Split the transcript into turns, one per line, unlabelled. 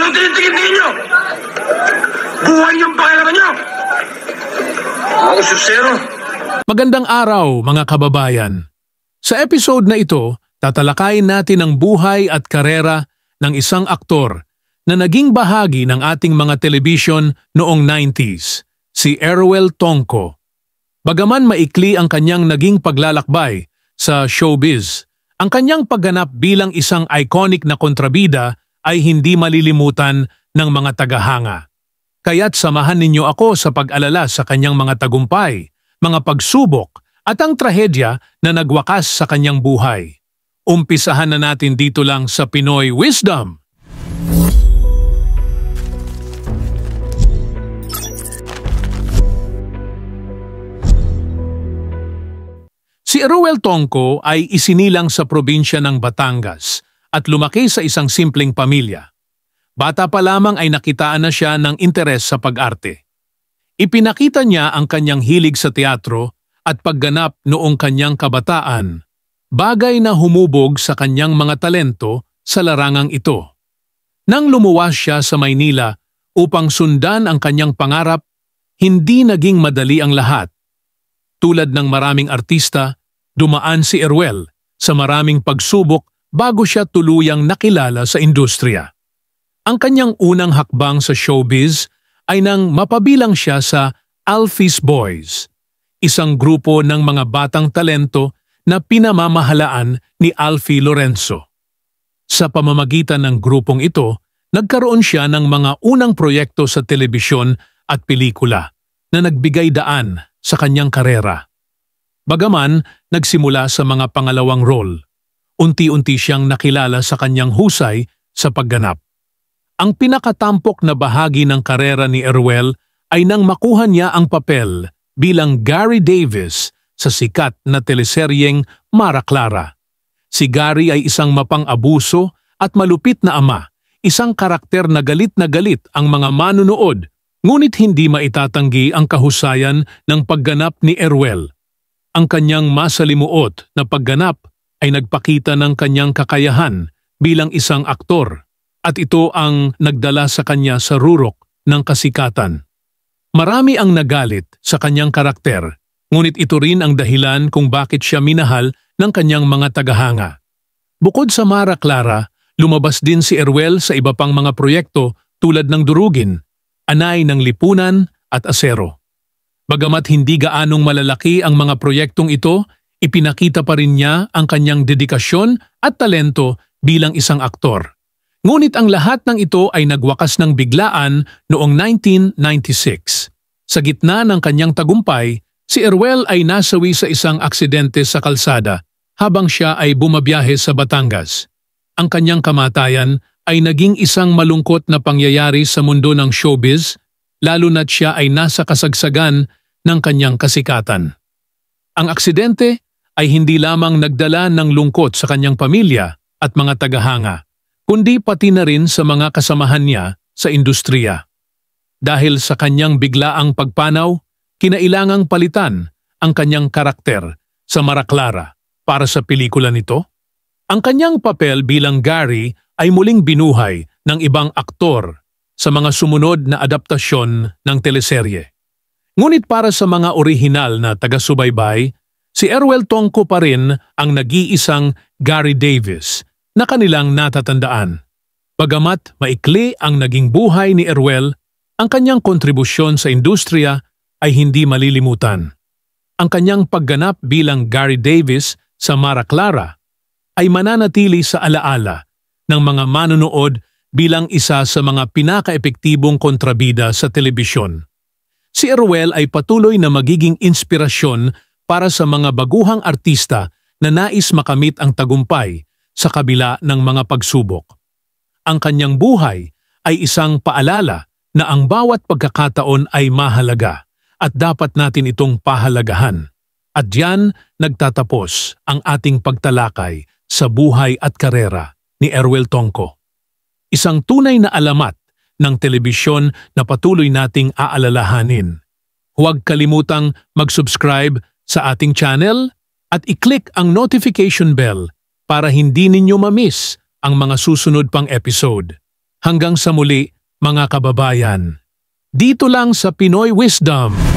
ang tinitingin nyo? Buhay niyong pakialaman nyo! Mga susero.
Magandang araw mga kababayan. Sa episode na ito, tatalakayin natin ang buhay at karera ng isang aktor na naging bahagi ng ating mga telebisyon noong 90s, si Eruel Tonco. Bagaman maikli ang kanyang naging paglalakbay sa showbiz, ang kanyang pagganap bilang isang iconic na kontrabida ay hindi malilimutan ng mga tagahanga. Kaya't samahan ninyo ako sa pag-alala sa kanyang mga tagumpay, mga pagsubok at ang trahedya na nagwakas sa kanyang buhay. Umpisahan na natin dito lang sa Pinoy Wisdom. Si Eruel Tonco ay isinilang sa probinsya ng Batangas at lumaki sa isang simpleng pamilya. Bata pa lamang ay nakitaan na siya ng interes sa pag-arte. Ipinakita niya ang kanyang hilig sa teatro at pagganap noong kanyang kabataan, bagay na humubog sa kanyang mga talento sa larangang ito. Nang lumuwas siya sa Maynila upang sundan ang kanyang pangarap, hindi naging madali ang lahat. Tulad ng maraming artista, dumaan si Eruel sa maraming pagsubok bago siya tuluyang nakilala sa industriya. Ang kanyang unang hakbang sa showbiz ay nang mapabilang siya sa Alfie's Boys, isang grupo ng mga batang talento na pinamamahalaan ni Alfie Lorenzo. Sa pamamagitan ng grupong ito, nagkaroon siya ng mga unang proyekto sa telebisyon at pelikula na nagbigay daan sa kanyang karera. Bagaman nagsimula sa mga pangalawang role, unti-unti siyang nakilala sa kanyang husay sa pagganap. Ang pinakatampok na bahagi ng karera ni Eruel ay nang makuha niya ang papel bilang Gary Davis sa sikat na teleseryeng Mara Clara. Si Gary ay isang mapang-abuso at malupit na ama, isang karakter na galit ang mga manunood, ngunit hindi maitatanggi ang kahusayan ng pagganap ni Eruel. Ang kanyang masalimuot na pagganap ay nagpakita ng kanyang kakayahan bilang isang aktor, at ito ang nagdala sa kanya sa rurok ng kasikatan. Marami ang nagalit sa kanyang karakter, ngunit ito rin ang dahilan kung bakit siya minahal ng kanyang mga tagahanga. Bukod sa Mara Clara, lumabas din si Eruel sa iba pang mga proyekto tulad ng Durugin, Anay ng Lipunan at Asero. Bagamat hindi gaanong malalaki ang mga proyektong ito, ipinakita pa rin niya ang kanyang dedikasyon at talento bilang isang aktor. Ngunit ang lahat ng ito ay nagwakas ng biglaan noong 1996. Sa gitna ng kanyang tagumpay, si Eruel ay nasawi sa isang aksidente sa kalsada habang siya ay bumabiyahe sa Batangas. Ang kanyang kamatayan ay naging isang malungkot na pangyayari sa mundo ng showbiz, lalo na't siya ay nasa kasagsagan ng kanyang kasikatan. Ang aksidente ay hindi lamang nagdala ng lungkot sa kanyang pamilya at mga tagahanga, kundi pati na rin sa mga kasamahan niya sa industriya. Dahil sa kanyang biglaang pagpanaw, kinailangang palitan ang kanyang karakter sa Mara Clara para sa pelikula nito. Ang kanyang papel bilang Gary ay muling binuhay ng ibang aktor sa mga sumunod na adaptasyon ng teleserye. Ngunit para sa mga orihinal na taga-subaybay, si Eruel Tonco pa rin ang nag-iisang Gary Davis na kanilang natatandaan. Bagamat maikli ang naging buhay ni Eruel, ang kanyang kontribusyon sa industriya ay hindi malilimutan. Ang kanyang pagganap bilang Gary Davis sa Mara Clara ay mananatili sa alaala ng mga manunood bilang isa sa mga pinaka-epektibong kontrabida sa telebisyon. Si Eruel ay patuloy na magiging inspirasyon para sa mga baguhang artista na nais makamit ang tagumpay sa kabila ng mga pagsubok. Ang kanyang buhay ay isang paalala na ang bawat pagkakataon ay mahalaga at dapat natin itong pahalagahan. At diyan nagtatapos ang ating pagtalakay sa buhay at karera ni Eruel Tonco. Isang tunay na alamat ng telebisyon na patuloy nating aalalahanin. Huwag kalimutang mag-subscribe sa ating channel at i-click ang notification bell para hindi ninyo ma-miss ang mga susunod pang episode. Hanggang sa muli, mga kababayan. Dito lang sa Pinoy Wisdom.